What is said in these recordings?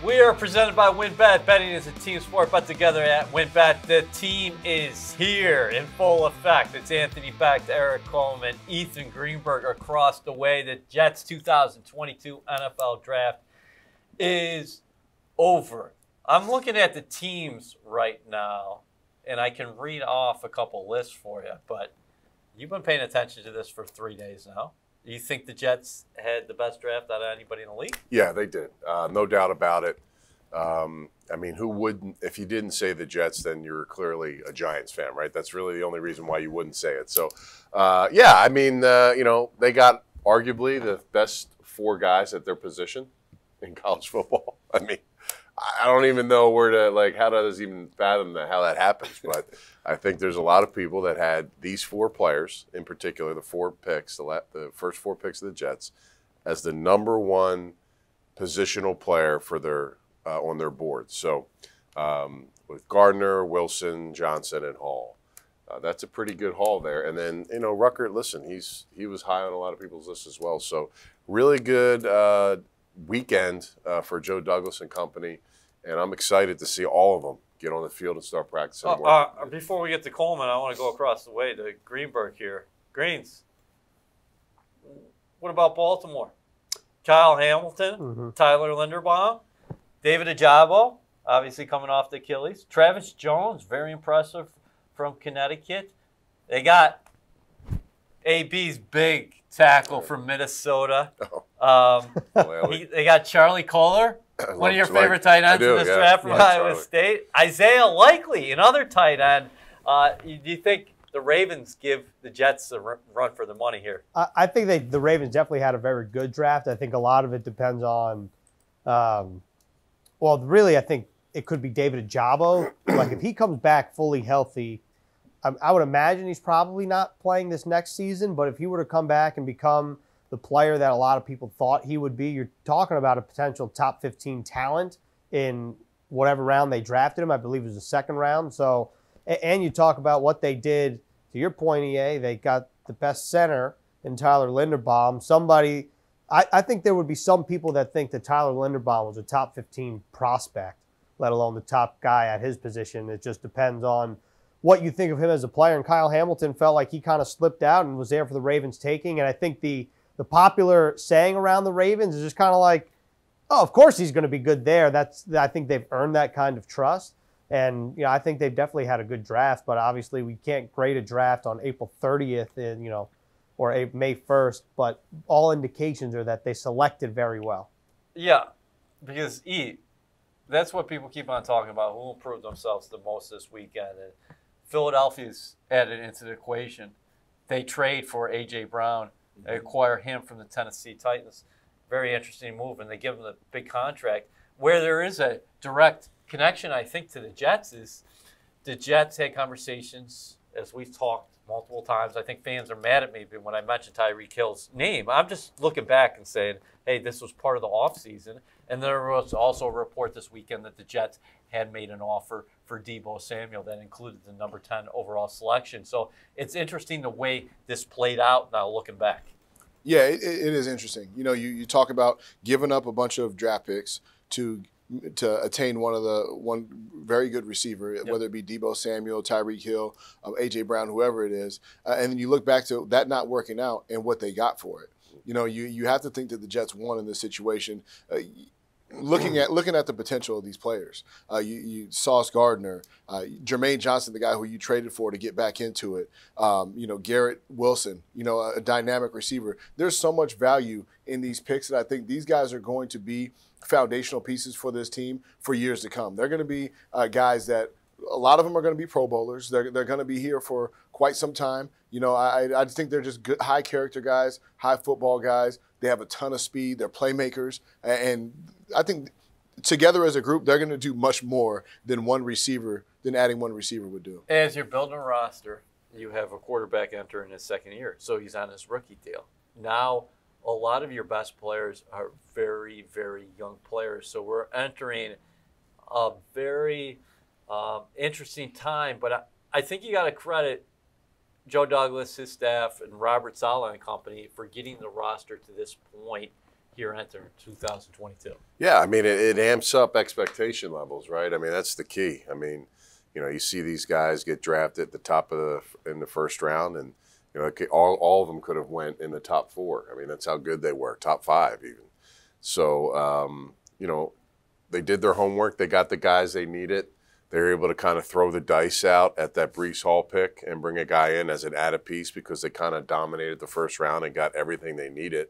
We are presented by WinBet. Betting is a team sport, but together at WinBet, the team is here in full effect. It's Anthony Becht, Erik, Coleman, Ethan Greenberg across the way. The Jets 2022 NFL Draft is over. I'm looking at the teams right now, and I can read off a couple lists for you, but you've been paying attention to this for 3 days now. Do you think the Jets had the best draft out of anybody in the league? Yeah, they did. No doubt about it. I mean, who wouldn't? If you didn't say the Jets, then you're clearly a Giants fan, right? That's really the only reason why you wouldn't say it. So, yeah, I mean, they got arguably the best four guys at their position in college football. I mean, I don't even know where to, how does even fathom how that happens. But I think there's a lot of people that had these four players, in particular, the four picks, the first four picks of the Jets, as the number one positional player for their on their board. So with Gardner, Wilson, Johnson, and Hall. That's a pretty good haul there. And then, Ruckert, listen, he was high on a lot of people's lists as well. So really good weekend for Joe Douglas and company. And I'm excited to see all of them get on the field and start practicing. Before we get to Coleman, I want to go across the way to Greenberg here. Greens, what about Baltimore? Kyle Hamilton, Tyler Linderbaum, David Ajabo, obviously coming off the Achilles. Travis Jones, very impressive from Connecticut. They got AB's big tackle from Minnesota. They got Charlie Kohler, one of your favorite tight ends in this draft from Iowa State. Isaiah Likely, another tight end. Do you think the Ravens give the Jets a run for the money here? I think the Ravens definitely had a very good draft. I think a lot of it depends on, really, I think it could be David Ajabo. If he comes back fully healthy, I would imagine he's probably not playing this next season, but if he were to come back and become the player that a lot of people thought he would be, you're talking about a potential top 15 talent in whatever round they drafted him. I believe it was the second round. So, and you talk about what they did, to your point, EA, they got the best center in Tyler Linderbaum. I think there would be some people that think that Tyler Linderbaum was a top 15 prospect, let alone the top guy at his position. It just depends on what you think of him as a player. And Kyle Hamilton felt like he kind of slipped out and was there for the Ravens taking. And I think the popular saying around the Ravens is just kind of like, oh, of course he's going to be good there. I think they've earned that kind of trust. And, I think they've definitely had a good draft, but obviously we can't grade a draft on April 30th or May 1st, but all indications are that they selected very well. Yeah, because that's what people keep on talking about, who improved themselves the most this weekend. And Philadelphia's added into the equation. They trade for A.J. Brown. They acquire him from the Tennessee Titans. Very interesting move, and they give him the big contract. Where there is a direct connection, I think, to the Jets is the Jets had conversations, as we've talked multiple times. I think fans are mad at me when I mentioned Tyreek Hill's name. I'm just looking back and saying, hey, this was part of the offseason. And there was also a report this weekend that the Jets had made an offer for Deebo Samuel that included the number 10 overall selection. So it's interesting the way this played out now looking back. Yeah, it is interesting. You talk about giving up a bunch of draft picks to attain one very good receiver, whether it be Deebo Samuel, Tyreek Hill, A.J. Brown, whoever it is. And then you look back to that not working out and what they got for it. You have to think that the Jets won in this situation. Looking at the potential of these players, Sauce Gardner, Jermaine Johnson, the guy who you traded for to get back into it, Garrett Wilson, a dynamic receiver. There's so much value in these picks that I think these guys are going to be foundational pieces for this team for years to come. They're going to be guys that a lot of them are going to be Pro Bowlers. They're going to be here for quite some time. I just think they're just good, high character guys, high football guys. They have a ton of speed. They're playmakers. And I think together as a group, they're going to do much more than adding one receiver would do. As you're building a roster, you have a quarterback entering his second year. So he's on his rookie deal. Now, a lot of your best players are very, very young players. So we're entering a very interesting time. But I think you got to credit Joe Douglas, his staff, and Robert Saleh and company for getting the roster to this point here entering 2022. Yeah, I mean, it amps up expectation levels, right? I mean, that's the key. I mean, you know, you see these guys get drafted at the top of in the first round, and you know, all of them could have went in the top 4. I mean, that's how good they were, top 5 even. So, you know, they did their homework. They got the guys they needed. They were able to kind of throw the dice out at that Breece Hall pick and bring a guy in as an added piece because they kind of dominated the first round and got everything they needed.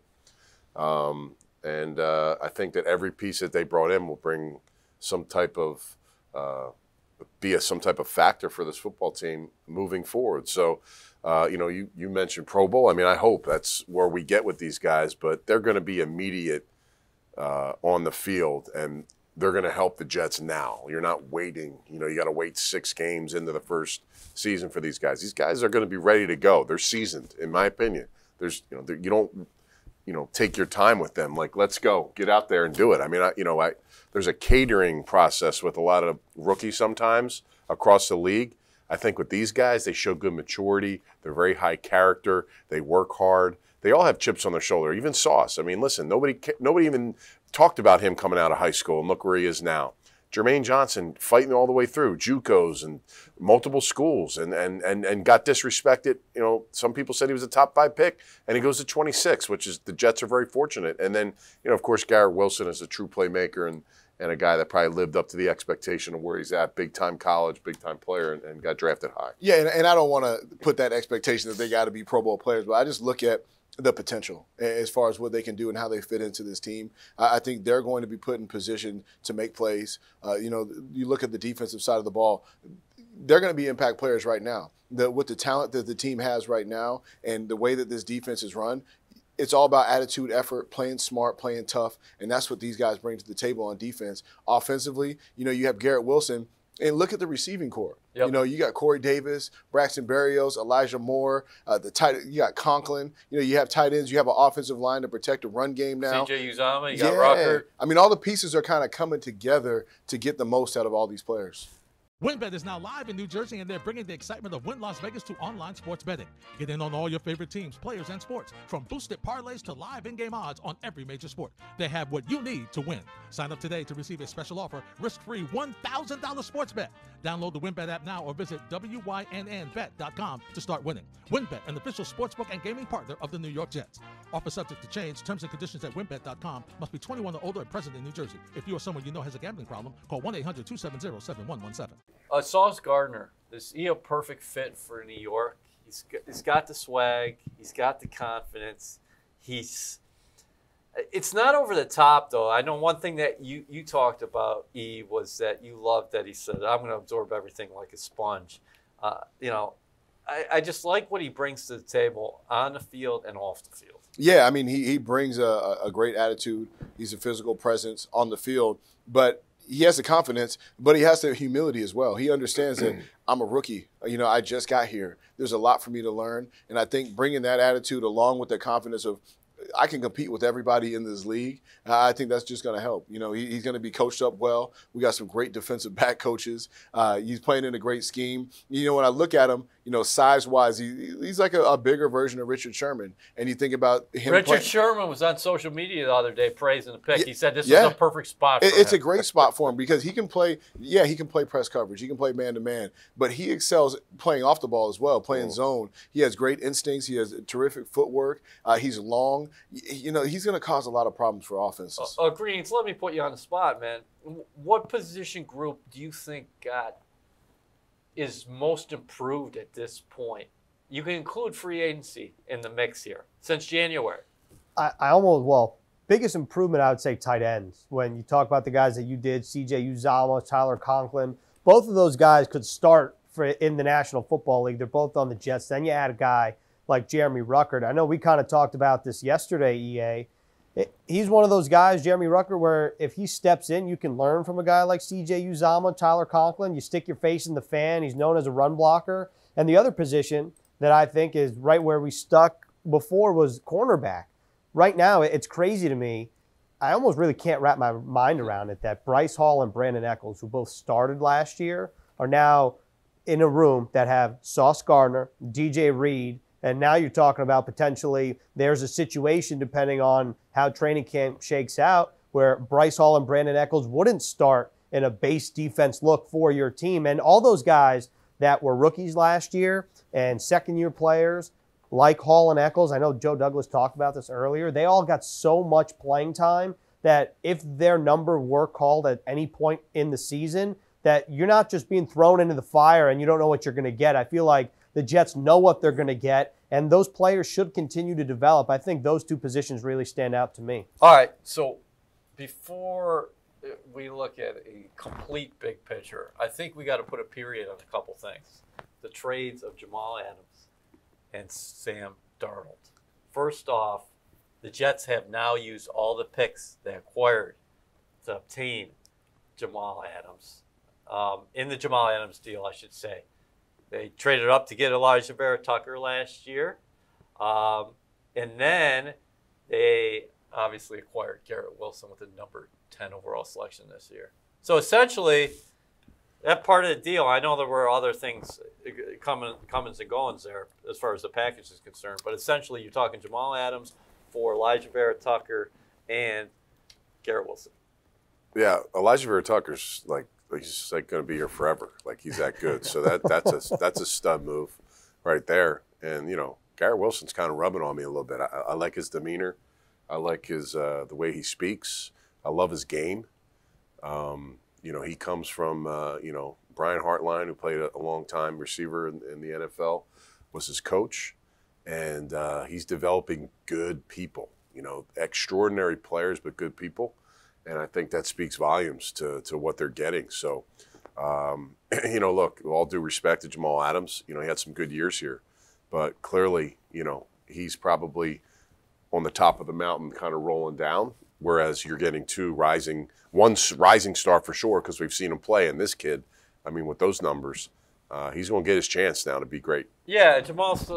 I think that every piece that they brought in will bring some type of some type of factor for this football team moving forward. So, you know, you mentioned Pro Bowl. I mean, I hope that's where we get with these guys, but they're going to be immediate on the field, and they're going to help the Jets now. You're not waiting. You know, you got to wait 6 games into the first season for these guys. These guys are going to be ready to go. They're seasoned, in my opinion. There's, you know, you don't, you know, take your time with them. Like, let's go, get out there and do it. I mean, there's a catering process with a lot of rookies sometimes across the league. I think with these guys, they show good maturity. They're very high character. They work hard. They all have chips on their shoulder. Even Sauce. I mean, listen, nobody even talked about him coming out of high school, and look where he is now. Jermaine Johnson fighting all the way through JUCOs and multiple schools and got disrespected. You know, some people said he was a top 5 pick, and he goes to 26, which is the Jets are very fortunate. And then, you know, of course, Garrett Wilson is a true playmaker and a guy that probably lived up to the expectation of where he's at, big-time college, big-time player, and got drafted high. Yeah, and I don't want to put that expectation that they got to be Pro Bowl players, but I just look at the potential as far as what they can do and how they fit into this team. I think they're going to be put in position to make plays. You know, you look at the defensive side of the ball, they're going to be impact players right now. With the talent that the team has right now and the way that this defense is run, it's all about attitude, effort, playing smart, playing tough, and that's what these guys bring to the table on defense. Offensively, you know, you have Garrett Wilson, and look at the receiving corps. Yep. You know, you got Corey Davis, Braxton Berrios, Elijah Moore, you got Conklin. You know, you have tight ends. You have an offensive line to protect the run game now. CJ Uzomah, you got Rucker. I mean, all the pieces are kind of coming together to get the most out of all these players. WynnBET is now live in New Jersey, and they're bringing the excitement of Wynn Las Vegas to online sports betting. Get in on all your favorite teams, players, and sports, from boosted parlays to live in-game odds on every major sport. They have what you need to win. Sign up today to receive a special offer, risk-free $1,000 sports bet. Download the WynnBET app now or visit wynnbet.com to start winning. WynnBET, an official sportsbook and gaming partner of the New York Jets. Offer subject to change. Terms and conditions at wynnbet.com. Must be 21 or older and present in New Jersey. If you or someone you know has a gambling problem, call 1-800-270-7117. Sauce Gardner, is he a perfect fit for New York? He's got the swag. He's got the confidence. It's not over the top, though. I know one thing that you talked about, E, was that you loved that he said, I'm going to absorb everything like a sponge. You know, I just like what he brings to the table on the field and off the field. Yeah, I mean, he brings a great attitude. He's a physical presence on the field, but he has the confidence, but he has the humility as well. He understands that I'm a rookie. You know, I just got here. There's a lot for me to learn, and I think bringing that attitude along with the confidence of I can compete with everybody in this league, I think that's just going to help. You know, he's going to be coached up well. We got some great defensive back coaches. He's playing in a great scheme. You know, when I look at him, you know, size-wise, he's like a bigger version of Richard Sherman. And you think about him. Richard Sherman was on social media the other day praising the pick. He said this is a perfect spot for him. It's a great spot for him because he can play, he can play press coverage. He can play man-to-man. But he excels playing off the ball as well, playing zone. He has great instincts. He has terrific footwork. He's long. You know, he's going to cause a lot of problems for offenses. Greens, let me put you on the spot, man. What position group do you think is most improved at this point? You can include free agency in the mix here since January. Biggest improvement, I would say tight ends. When you talk about the guys that you did, CJ Uzomah, Tyler Conklin, both of those guys could start in the National Football League. They're both on the Jets. Then you add a guy like Jeremy Ruckert. I know we kind of talked about this yesterday, EA. He's one of those guys, Jeremy Ruckert, where if he steps in, you can learn from a guy like CJ Uzomah, Tyler Conklin. You stick your face in the fan. He's known as a run blocker. And the other position that I think is right where we stuck before was cornerback. Right now, it's crazy to me. I almost really can't wrap my mind around it that Bryce Hall and Brandon Echols, who both started last year, are now in a room that have Sauce Gardner, DJ Reed, And now you're talking about potentially there's a situation, depending on how training camp shakes out, where Bryce Hall and Brandon Echols wouldn't start in a base defense look for your team. And all those guys that were rookies last year and second-year players like Hall and Echols, I know Joe Douglas talked about this earlier, they all got so much playing time that if their number were called at any point in the season, that you're not just being thrown into the fire and you don't know what you're going to get. I feel like the Jets know what they're going to get, and those players should continue to develop. I think those two positions really stand out to me. All right, so before we look at a complete big picture, I think we got to put a period on a couple things. The trades of Jamal Adams and Sam Darnold. First off, the Jets have now used all the picks they acquired to obtain Jamal Adams. In the Jamal Adams deal, I should say. They traded up to get Elijah Vera-Tucker last year. And then they obviously acquired Garrett Wilson with the number 10 overall selection this year. So essentially, that part of the deal, I know there were other things comings and goings there as far as the package is concerned, but essentially you're talking Jamal Adams for Elijah Vera-Tucker and Garrett Wilson. Yeah, Elijah Vera-Tucker's he's like going to be here forever. Like, he's that good. So that's a stud move right there. And, you know, Garrett Wilson's kind of rubbing on me a little bit. I like his demeanor. I like his the way he speaks. I love his game. You know, he comes from, you know, Brian Hartline, who played a long time receiver in the NFL, was his coach. And he's developing good people, you know, extraordinary players, but good people. And I think that speaks volumes to what they're getting. So, you know, look, with all due respect to Jamal Adams, you know, he had some good years here. But clearly, you know, he's probably on the top of the mountain kind of rolling down, whereas you're getting one rising star for sure, because we've seen him play. And this kid, I mean, with those numbers, he's going to get his chance now to be great. Yeah, Jamal's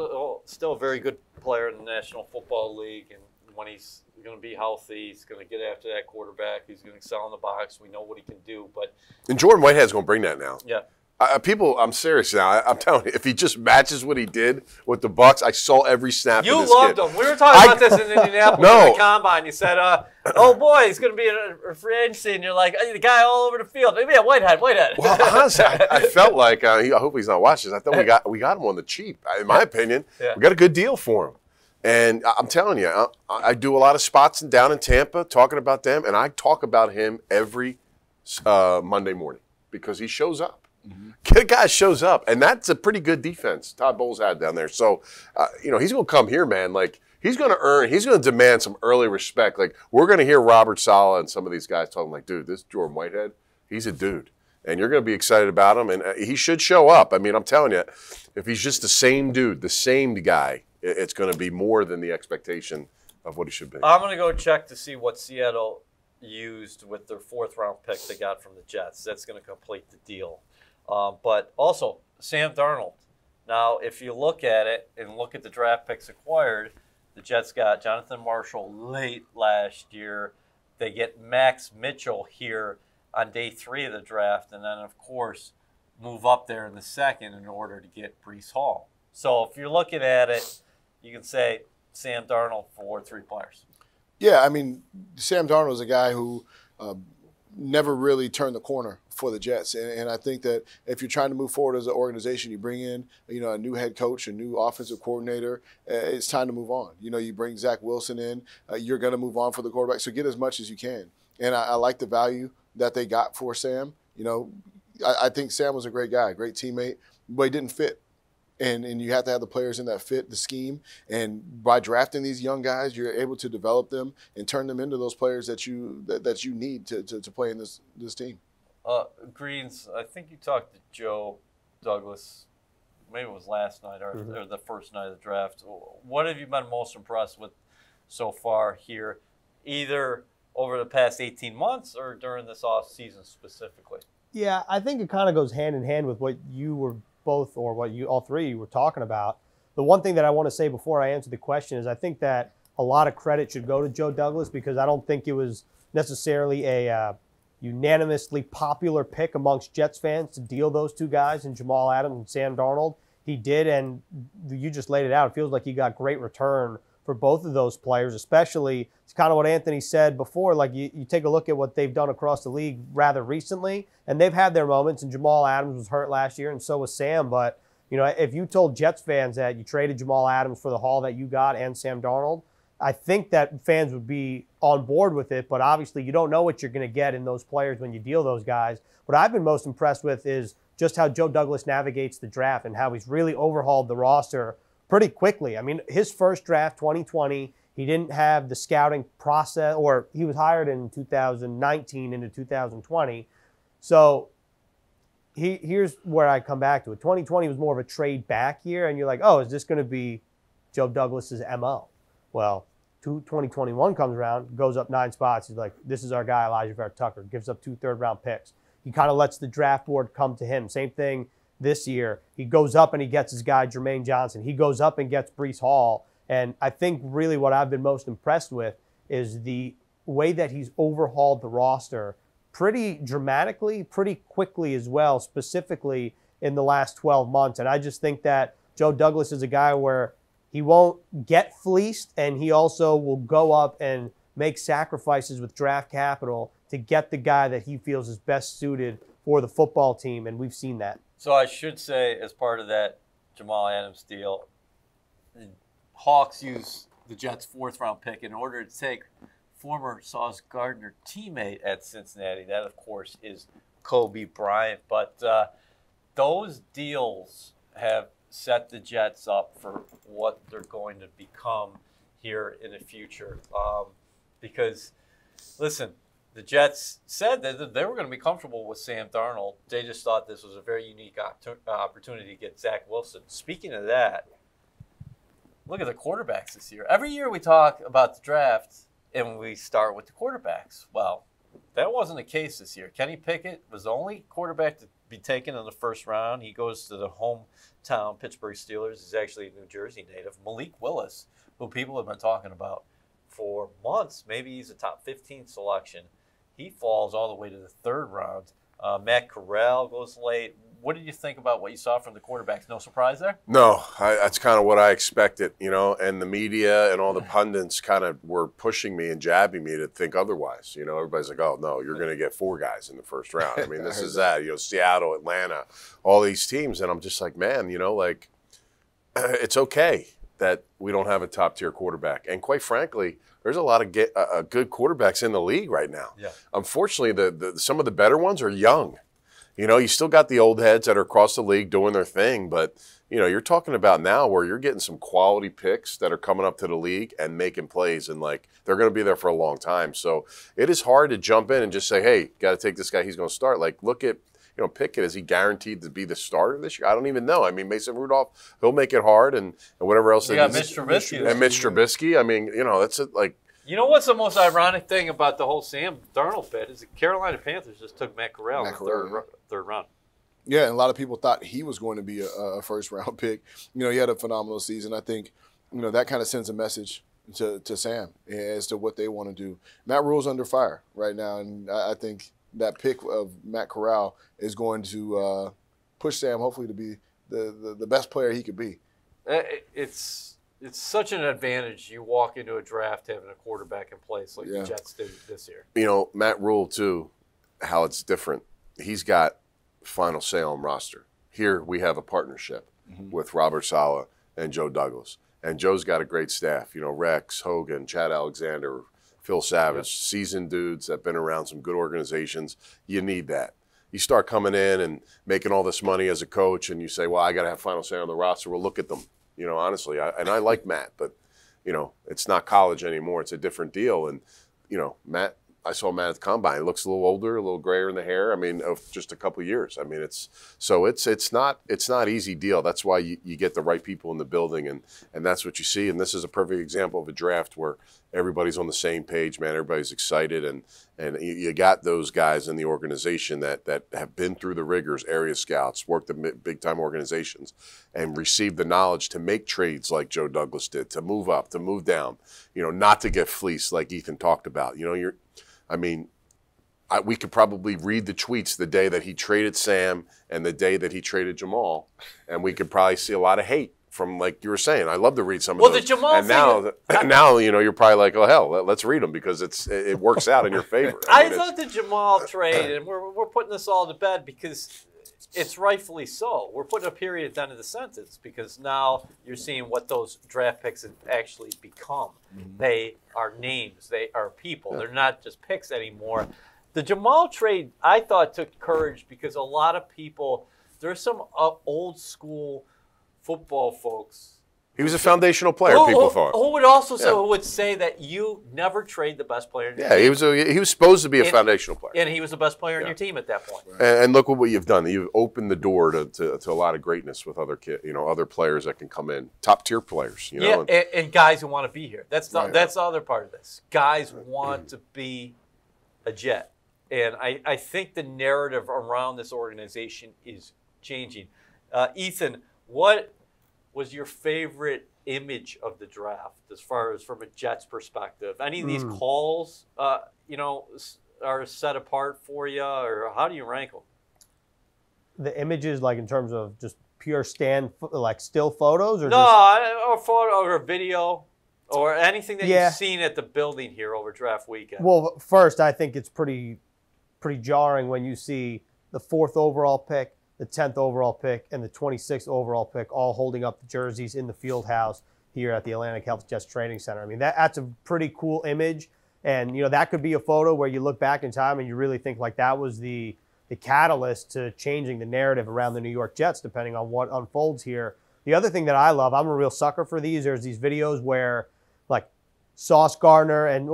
still a very good player in the National Football League, and when he's going to be healthy, he's going to get after that quarterback. He's going to excel in the box. We know what he can do. And Jordan Whitehead's going to bring that now. Yeah. I'm serious now. I'm telling you, if he just matches what he did with the Bucs, I saw every snap. You of this loved kid. him. We were talking about this in Indianapolis at the Combine. You said, "Oh boy, he's going to be a free agency," and you're like, "The guy all over the field." Maybe Whitehead. Well, honestly, I felt like I hope he's not watching this. I thought we got him on the cheap. In my opinion, we got a good deal for him. And I'm telling you, I do a lot of spots down in Tampa talking about them, and I talk about him every Monday morning because he shows up. The guy shows up, and that's a pretty good defense Todd Bowles had down there. So, you know, he's going to come here, man. Like, he's going to demand some early respect. Like, we're going to hear Robert Saleh and some of these guys talking like, dude, this Jordan Whitehead, he's a dude. And you're going to be excited about him, and he should show up. I mean, I'm telling you, if he's just the same dude, the same guy, it's going to be more than the expectation of what he should be. I'm going to go check to see what Seattle used with their 4th-round pick they got from the Jets. That's going to complete the deal. But also, Sam Darnold. Now, if you look at it and look at the draft picks acquired, the Jets got Jonathan Marshall late last year. They get Max Mitchell here on day 3 of the draft, and then, of course, move up there in the 2nd in order to get Breece Hall. So if you're looking at it, you can say Sam Darnold for 3 players. Yeah, I mean, Sam Darnold is a guy who never really turned the corner for the Jets. And I think that if you're trying to move forward as an organization, you bring in, you know, a new head coach, a new offensive coordinator, it's time to move on. You know, you bring Zach Wilson in, you're going to move on for the quarterback. So get as much as you can. And I like the value that they got for Sam. You know, I think Sam was a great guy, great teammate, but he didn't fit. And you have to have the players in that fit the scheme. And by drafting these young guys, you're able to develop them and turn them into those players that you need to play in this team. Greens, I think you talked to Joe Douglas, maybe it was last night or the first night of the draft. What have you been most impressed with so far here, either over the past 18 months or during this off season specifically? Yeah, I think it kind of goes hand in hand with what you were both, or what you all three were talking about. The one thing that I want to say before I answer the question is I think that a lot of credit should go to Joe Douglas, because I don't think it was necessarily a unanimously popular pick amongst Jets fans to deal those 2 guys in Jamal Adams and Sam Darnold. he did, and you just laid it out. It feels like he got great return for both of those players, especially. It's kind of what Anthony said before. Like, you take a look at what they've done across the league rather recently, and they've had their moments, and Jamal Adams was hurt last year, and so was Sam. But, you know, if you told Jets fans that you traded Jamal Adams for the haul that you got and Sam Darnold, I think that fans would be on board with it, but obviously you don't know what you're going to get in those players when you deal those guys. What I've been most impressed with is just how Joe Douglas navigates the draft and how he's really overhauled the roster pretty quickly. I mean, his first draft, 2020, he didn't have the scouting process, or he was hired in 2019 into 2020. So here's where I come back to it. 2020 was more of a trade back year, and you're like, oh, is this going to be Joe Douglas's MO? Well, 2021 comes around, goes up 9 spots. He's like, this is our guy, Elijah Vera Tucker, gives up 2 third-round picks. He kind of lets the draft board come to him. Same thing this year. He goes up and he gets his guy, Jermaine Johnson. He goes up and gets Breece Hall. And I think really what I've been most impressed with is the way that he's overhauled the roster pretty dramatically, pretty quickly as well, specifically in the last 12 months. And I just think that Joe Douglas is a guy where he won't get fleeced, and he also will go up and make sacrifices with draft capital to get the guy that he feels is best suited for the football team, and we've seen that. So I should say, as part of that Jamal Adams deal, the Hawks used the Jets' 4th-round pick in order to take former Sauce Gardner teammate at Cincinnati. That, of course, is Kobe Bryant. But those deals have set the Jets up for what they're going to become here in the future. Because, listen, the Jets said that they were going to be comfortable with Sam Darnold. They just thought this was a very unique opportunity to get Zach Wilson. Speaking of that, look at the quarterbacks this year. Every year we talk about the draft, and we start with the quarterbacks. Well, that wasn't the case this year. Kenny Pickett was the only quarterback to be taken in the 1st round. He goes to the hometown Pittsburgh Steelers. He's actually a New Jersey native. Malik Willis, who people have been talking about for months, maybe he's a top 15 selection. He falls all the way to the 3rd round. Matt Corral goes late. What did you think about what you saw from the quarterbacks? No surprise there? No, that's kind of what I expected, you know, and the media and all the pundits kind of were pushing me and jabbing me to think otherwise. You know, everybody's like, oh, no, you're going to get 4 guys in the 1st round. I mean, this is that, you know, Seattle, Atlanta, all these teams. And I'm just like, man, you know, like, it's okay that we don't have a top-tier quarterback. And quite frankly, there's a lot of good quarterbacks in the league right now. Yeah. Unfortunately, some of the better ones are young. You know, you still got the old heads that are across the league doing their thing, but, you know, you're talking about now where you're getting some quality picks that are coming up to the league and making plays, and, like, they're going to be there for a long time. So it is hard to jump in and just say, hey, got to take this guy, he's going to start. Like, look at, you know, Pickett, is he guaranteed to be the starter this year? I don't even know. I mean, Mason Rudolph, he'll make it hard, and whatever else. You got Mitch Trubisky. And Mitch Trubisky. I mean, you know, that's it, like. You know what's the most ironic thing about the whole Sam Darnold bit is the Carolina Panthers just took Matt Corral in the 3rd round. Yeah, and a lot of people thought he was going to be a 1st-round pick. You know, he had a phenomenal season. I think, you know, that kind of sends a message to Sam as to what they want to do. Matt Rule's under fire right now, and I think that pick of Matt Corral is going to push Sam hopefully to be the best player he could be. It's such an advantage. You walk into a draft having a quarterback in place like the Jets did this year. You know, Matt Rule, too, how it's different. He's got final say on roster. Here we have a partnership with Robert Saleh and Joe Douglas. And Joe's got a great staff. You know, Rex, Hogan, Chad Alexander, Phil Savage, seasoned dudes that have been around some good organizations. You need that. You start coming in and making all this money as a coach, and you say, well, I got to have final say on the roster. Well, look at them. You know, honestly, I like Matt, but, you know, it's not college anymore. It's a different deal. And, you know, Matt, I saw Matt at the combine. He looks a little older, a little grayer in the hair. I mean, of just a couple of years. I mean, it's not easy deal. That's why you get the right people in the building, and that's what you see. And this is a perfect example of a draft where everybody's on the same page, man. Everybody's excited, and you got those guys in the organization that have been through the rigors, area scouts, worked at big-time organizations, and received the knowledge to make trades like Joe Douglas did, to move up, to move down, you know, not to get fleeced like Ethan talked about. You know, we could probably read the tweets the day that he traded Sam and the day that he traded Jamal, and we could probably see a lot of hate from, like you were saying. I love to read some of those. The Jamal and now you're probably like, oh hell, let's read them because it works out in your favor. I thought the Jamal trade, and we're putting this all to bed because it's rightfully so. We're putting a period at the end of the sentence because now you're seeing what those draft picks have actually become. Mm-hmm. They are names. They are people. Yeah. They're not just picks anymore. The Jamal trade, I thought, took courage because a lot of people, there's some old school football folks. He was a foundational player, people thought. Who would also say, who would say that you never trade the best player in your team. He was supposed to be a foundational player. And he was the best player in your team at that point. Right. And look what you've done. You've opened the door to a lot of greatness with other players that can come in, top tier players. And guys who want to be here. That's the other part of this. Guys want to be a Jet. And I think the narrative around this organization is changing. Ethan, what was your favorite image of the draft as far as from a Jets perspective? Any of these calls, are set apart for you, or how do you rank them? The images, like in terms of just pure like still photos, or or photo or video, or anything that you've seen at the building here over draft weekend. Well, first, I think it's pretty jarring when you see the 4th overall pick, the 10th overall pick, and the 26th overall pick all holding up the jerseys in the field house here at the Atlantic Health Jets Training Center. I mean, that's a pretty cool image. And, that could be a photo where you look back in time and you really think like that was the catalyst to changing the narrative around the New York Jets, depending on what unfolds here. The other thing that I love, I'm a real sucker for these. There's these videos where, like, Sauce Gardner and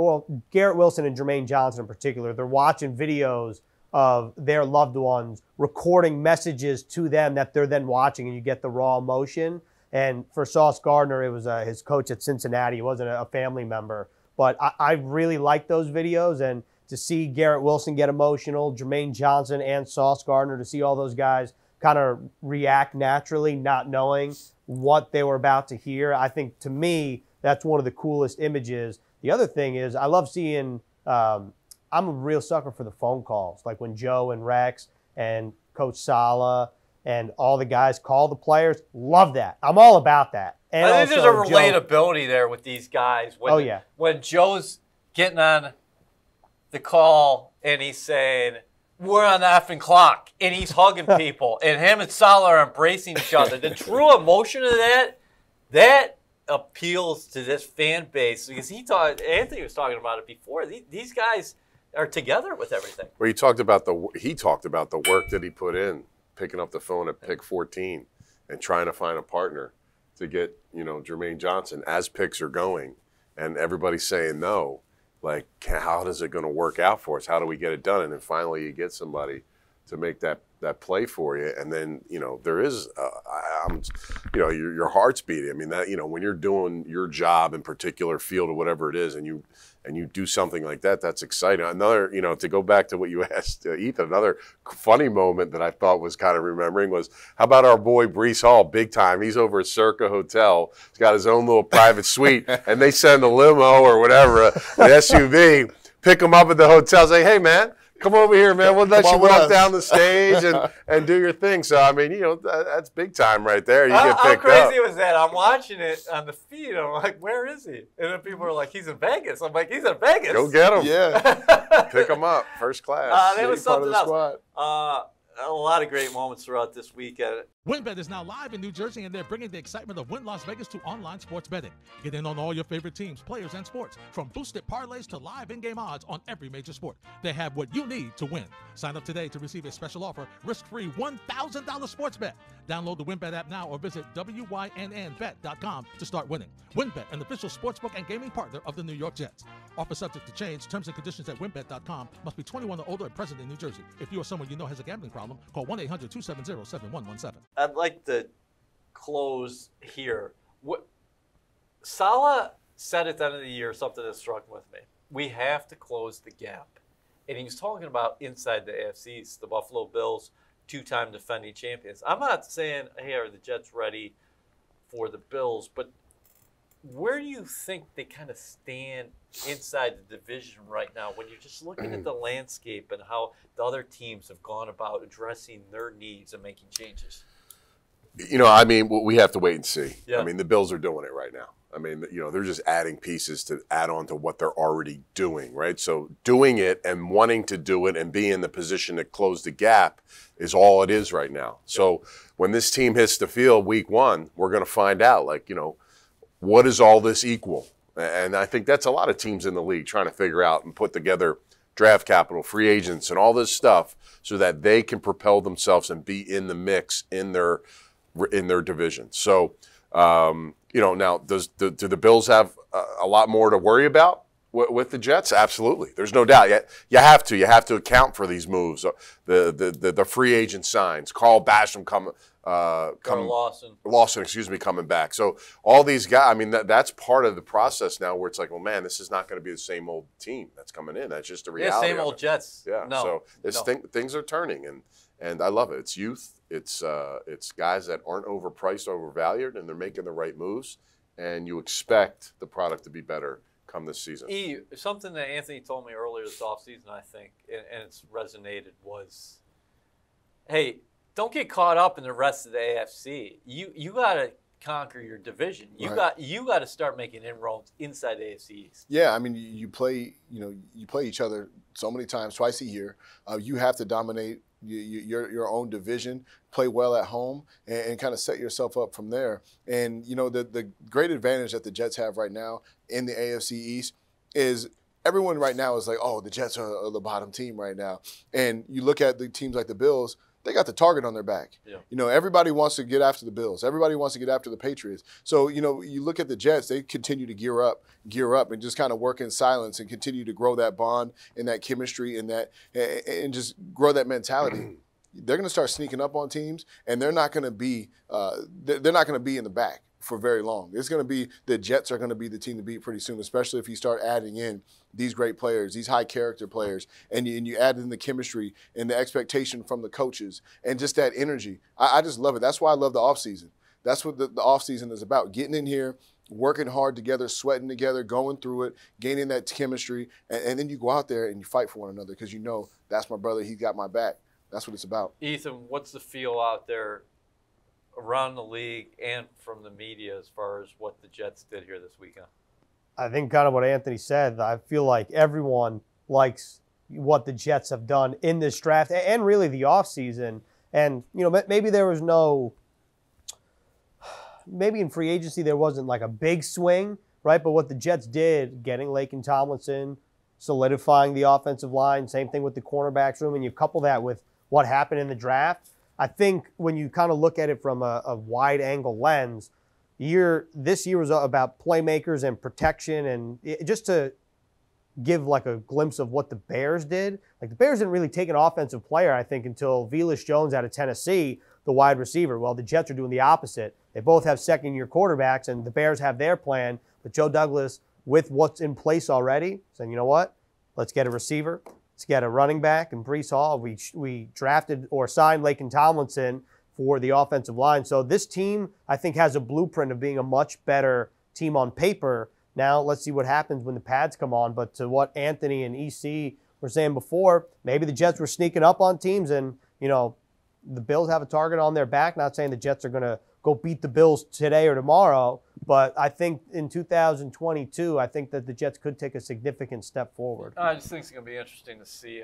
Garrett Wilson and Jermaine Johnson in particular, they're watching videos of their loved ones recording messages to them that they're then watching, and you get the raw emotion. And for Sauce Gardner, it was his coach at Cincinnati. He wasn't a family member. But I really like those videos, and to see Garrett Wilson get emotional, Jermaine Johnson and Sauce Gardner, to see all those guys kind of react naturally, not knowing what they were about to hear, I think, to me, that's one of the coolest images. The other thing is I love seeing I'm a real sucker for the phone calls, like when Joe and Rex and Coach Sala and all the guys call the players. Love that. I'm all about that. And I think there's a relatability there with these guys. When Joe's getting on the call and he's saying, we're on the effing clock, and he's hugging people, and him and Sala are embracing each other. The true emotion of that appeals to this fan base, because Anthony was talking about it before. These guys are together with everything. Well, he talked about the work that he put in, picking up the phone at pick 14 and trying to find a partner to get, Jermaine Johnson as picks are going, and everybody's saying no. Like, how is it going to work out for us? How do we get it done? And then finally you get somebody to make that play for you, and then there is your heart's beating. I mean, that when you're doing your job in particular field or whatever it is, and you do something like that, that's exciting. Another, to go back to what you asked Ethan, another funny moment that I thought was kind of remembering was, how about our boy Breece Hall, big time? He's over at Circa Hotel. He's got his own little private suite, and they send a limo or whatever, an SUV, pick him up at the hotel, say, hey man, come over here, man. We'll let you walk down the stage and do your thing. So, I mean, that's big time right there. You get picked up. How crazy was that? I'm watching it on the feed. I'm like, where is he? And then people are like, he's in Vegas. I'm like, he's in Vegas. Go get him. Yeah. Pick him up. First class. That was something else. A lot of great moments throughout this weekend. WynnBET is now live in New Jersey, and they're bringing the excitement of Wynn Las Vegas to online sports betting. Get in on all your favorite teams, players, and sports, from boosted parlays to live in-game odds on every major sport. They have what you need to win. Sign up today to receive a special offer, risk-free $1,000 sports bet. Download the WynnBET app now or visit wynnbet.com to start winning. WynnBET, an official sportsbook and gaming partner of the New York Jets. Offer subject to change. Terms and conditions at wynnbet.com. Must be 21 or older and present in New Jersey. If you or someone you know has a gambling problem, call 1-800-270-7117. I'd like to close here. Sala said at the end of the year something that struck with me. We have to close the gap. And he was talking about inside the AFC East, the Buffalo Bills, two-time defending champions. I'm not saying, hey, are the Jets ready for the Bills? But where do you think they kind of stand inside the division right now when you're just looking at the landscape and how the other teams have gone about addressing their needs and making changes? I mean, we have to wait and see. Yeah. I mean, the Bills are doing it right now. I mean, they're just adding pieces to add on to what they're already doing, right? So doing it and wanting to do it and be in the position to close the gap is all it is right now. So when this team hits the field week 1, we're going to find out, what is all this equal? And I think that's a lot of teams in the league trying to figure out and put together draft capital, free agents, and all this stuff so that they can propel themselves and be in the mix in their division. So, now do the Bills have a lot more to worry about with the Jets? Absolutely. There's no doubt. You have to account for these moves. The free agent signs, Carl Basham Lawson, coming back. So all these guys, I mean, that's part of the process now where it's like, well, man, this is not going to be the same old team that's coming in. That's just the reality. Yeah, same old Jets. Yeah. No, so things are turning, and I love it. It's youth. It's guys that aren't overpriced, overvalued, and they're making the right moves. And you expect the product to be better come this season. Something that Anthony told me earlier this offseason, I think, and it's resonated, was, hey, don't get caught up in the rest of the AFC. You got to conquer your division. You got to start making inroads inside the AFC East. Yeah, I mean, you play each other so many times, twice a year. You have to dominate your own division, play well at home, and kind of set yourself up from there. And the great advantage that the Jets have right now in the AFC East is everyone right now is like, oh, the Jets are the bottom team right now. And you look at the teams like the Bills, they got the target on their back. Yeah. Everybody wants to get after the Bills. Everybody wants to get after the Patriots. So, you look at the Jets, they continue to gear up and just kind of work in silence and continue to grow that bond and that chemistry and just grow that mentality. They're going to start sneaking up on teams, and they're not going to be in the back for very long. It's going to be the Jets are going to be the team to beat pretty soon, especially if you start adding in these great players, these high character players, and you add in the chemistry and the expectation from the coaches and just that energy. I just love it. That's why I love the offseason. That's what the offseason is about, getting in here, working hard together, sweating together, going through it, gaining that chemistry, and then you go out there and you fight for one another because that's my brother, he's got my back. That's what it's about. Ethan, what's the feel out there around the league and from the media as far as what the Jets did here this weekend? I think kind of what Anthony said. I feel like everyone likes what the Jets have done in this draft and really the offseason. And, maybe there was maybe in free agency there wasn't like a big swing, right? But what the Jets did, getting Laken Tomlinson, solidifying the offensive line, same thing with the cornerbacks room, and you couple that with what happened in the draft, I think when you kind of look at it from a wide angle lens, this year was about playmakers and protection, and just to give like a glimpse of what the Bears did. Like the Bears didn't really take an offensive player, I think, until Velus Jones out of Tennessee, the wide receiver. Well, the Jets are doing the opposite. They both have second-year quarterbacks, and the Bears have their plan. But Joe Douglas, with what's in place already, saying, you know what? Let's get a receiver. Let's get a running back. And Breece Hall, we drafted or signed Laken Tomlinson for the offensive line. So this team, I think, has a blueprint of being a much better team on paper. Now let's see what happens when the pads come on. But to what Anthony and EC were saying before, maybe the Jets were sneaking up on teams and, the Bills have a target on their back. Not saying the Jets are going to go beat the Bills today or tomorrow, but I think in 2022, I think that the Jets could take a significant step forward. I just think it's going to be interesting to see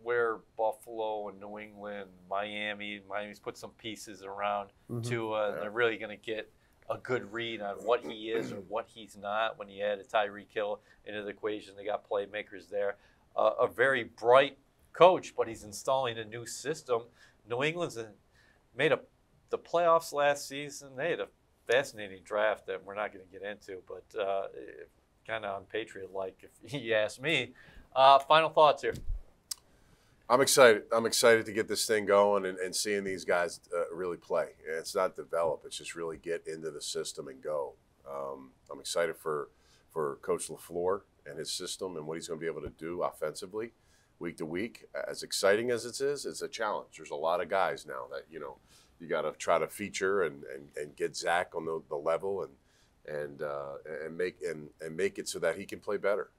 where Buffalo and New England, Miami's put some pieces around Tua, and they're really going to get a good read on what he is or what he's not when you add a Tyreek Hill into the equation. They got playmakers there. A very bright coach, but he's installing a new system. New England's made the playoffs last season. They had a fascinating draft that we're not going to get into, but kind of unpatriot-like, if you ask me. Final thoughts here. I'm excited. I'm excited to get this thing going and seeing these guys really play. It's not develop. It's just really get into the system and go. I'm excited for Coach LaFleur and his system and what he's going to be able to do offensively week to week. As exciting as it is, it's a challenge. There's a lot of guys now that, you got to try to feature and get Zach on the level and make it so that he can play better.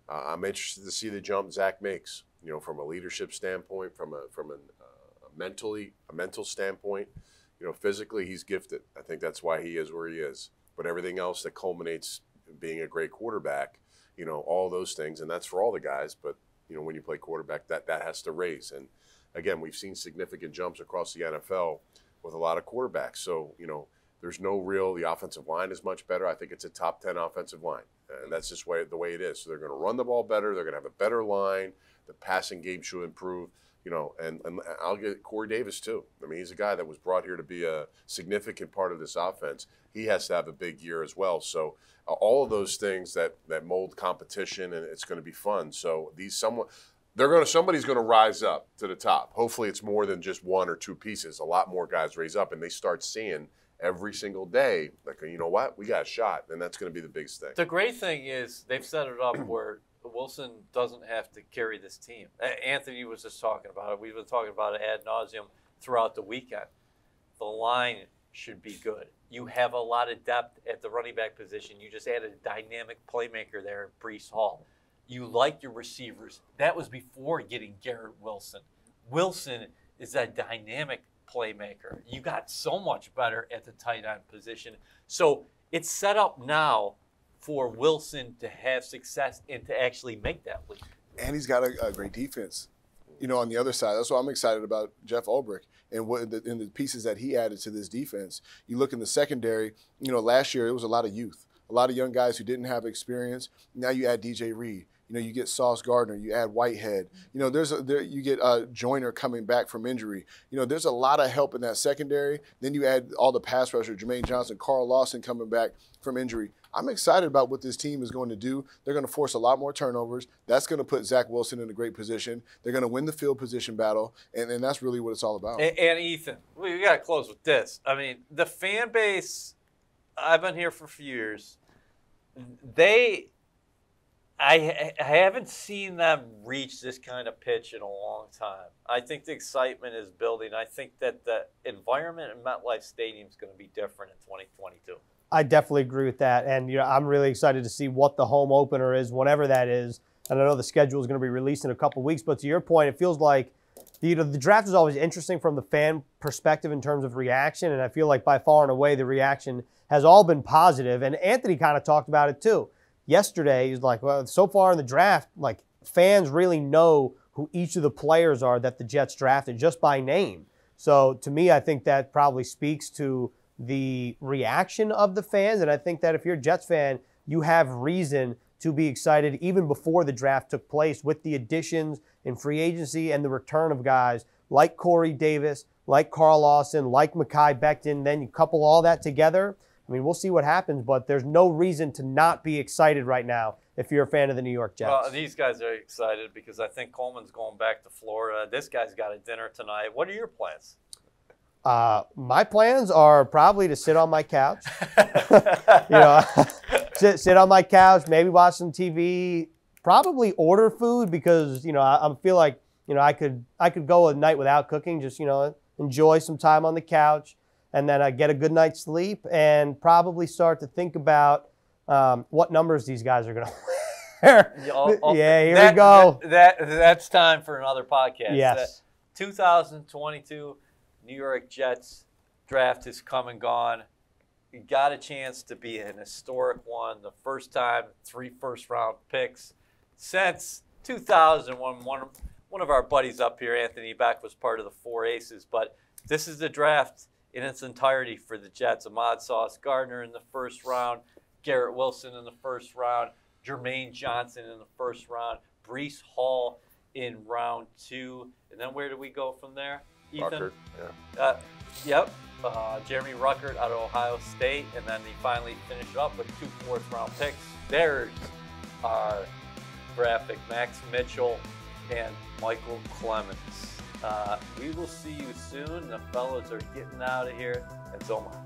I'm interested to see the jump Zach makes. From a leadership standpoint, from a mental standpoint. Physically he's gifted. I think that's why he is where he is. But everything else that culminates in being a great quarterback, all those things, and that's for all the guys. But when you play quarterback, that has to raise. And again, we've seen significant jumps across the NFL with a lot of quarterbacks. So there's no the offensive line is much better. I think it's a top 10 offensive line, and that's just the way it is. So they're going to run the ball better. They're going to have a better line. The passing game should improve. And I'll get Corey Davis too. I mean, he's a guy that was brought here to be a significant part of this offense. He has to have a big year as well. So all of those things that mold competition, and it's going to be fun. So somebody's going to rise up to the top. Hopefully, it's more than just one or two pieces. A lot more guys raise up, and they start seeing every single day, like, you know what, we got a shot, and that's going to be the biggest thing. The great thing is they've set it up where Wilson doesn't have to carry this team. Anthony was just talking about it. We've been talking about it ad nauseum throughout the weekend. The line should be good. You have a lot of depth at the running back position. You just added a dynamic playmaker there at Breece Hall. You like your receivers. That was before getting Garrett Wilson. Wilson is that dynamic playmaker. You got so much better at the tight end position. So it's set up now for Wilson to have success and to actually make that leap. And he's got a great defense. On the other side, that's why I'm excited about Jeff Ulbrich and the pieces that he added to this defense. You look in the secondary, last year it was a lot of youth, a lot of young guys who didn't have experience. Now you add DJ Reed. You get Sauce Gardner, you add Whitehead. You get Joyner coming back from injury. There's a lot of help in that secondary. Then you add all the pass rusher, Jermaine Johnson, Carl Lawson coming back from injury. I'm excited about what this team is going to do. They're going to force a lot more turnovers. That's going to put Zach Wilson in a great position. They're going to win the field position battle, and that's really what it's all about. And Ethan, we got to close with this. I mean, the fan base, I've been here for a few years. I haven't seen them reach this kind of pitch in a long time. I think the excitement is building. I think that the environment in MetLife Stadium is going to be different in 2022. I definitely agree with that. And I'm really excited to see what the home opener is, whenever that is. And I know the schedule is going to be released in a couple weeks. But to your point, it feels like the draft is always interesting from the fan perspective in terms of reaction. And I feel like by far and away the reaction has all been positive. And Anthony kind of talked about it too. Yesterday, he's like, well, so far in the draft, like, fans really know who each of the players are that the Jets drafted just by name. So to me, I think that probably speaks to the reaction of the fans. And I think that if you're a Jets fan, you have reason to be excited even before the draft took place with the additions in free agency and the return of guys like Corey Davis, like Carl Lawson, like Mekhi Becton. Then you couple all that together. I mean, we'll see what happens, but there's no reason to not be excited right now if you're a fan of the New York Jets. Well, these guys are excited because I think Coleman's going back to Florida. This guy's got a dinner tonight. What are your plans? My plans are probably to sit on my couch. Sit on my couch, maybe watch some TV, probably order food because, I feel like, I could go a night without cooking, just, enjoy some time on the couch. And then I get a good night's sleep and probably start to think about what numbers these guys are going to wear. Here we go. That's time for another podcast. Yes. 2022 New York Jets draft is come and gone. You got a chance to be an historic one. The first time 3 first-round picks since 2001. One of our buddies up here, Anthony Becht, was part of the 4 Aces. But this is the draft in its entirety for the Jets. Sauce Gardner in the first round, Garrett Wilson in the first round, Jermaine Johnson in the first round, Breece Hall in round 2. And then where do we go from there, Ethan? Ruckert, yeah. Jeremy Ruckert out of Ohio State. And then he finally finished up with 2 fourth-round picks. There's our graphic, Max Mitchell and Michael Clemens. We will see you soon. The fellows are getting out of here. It's Omar.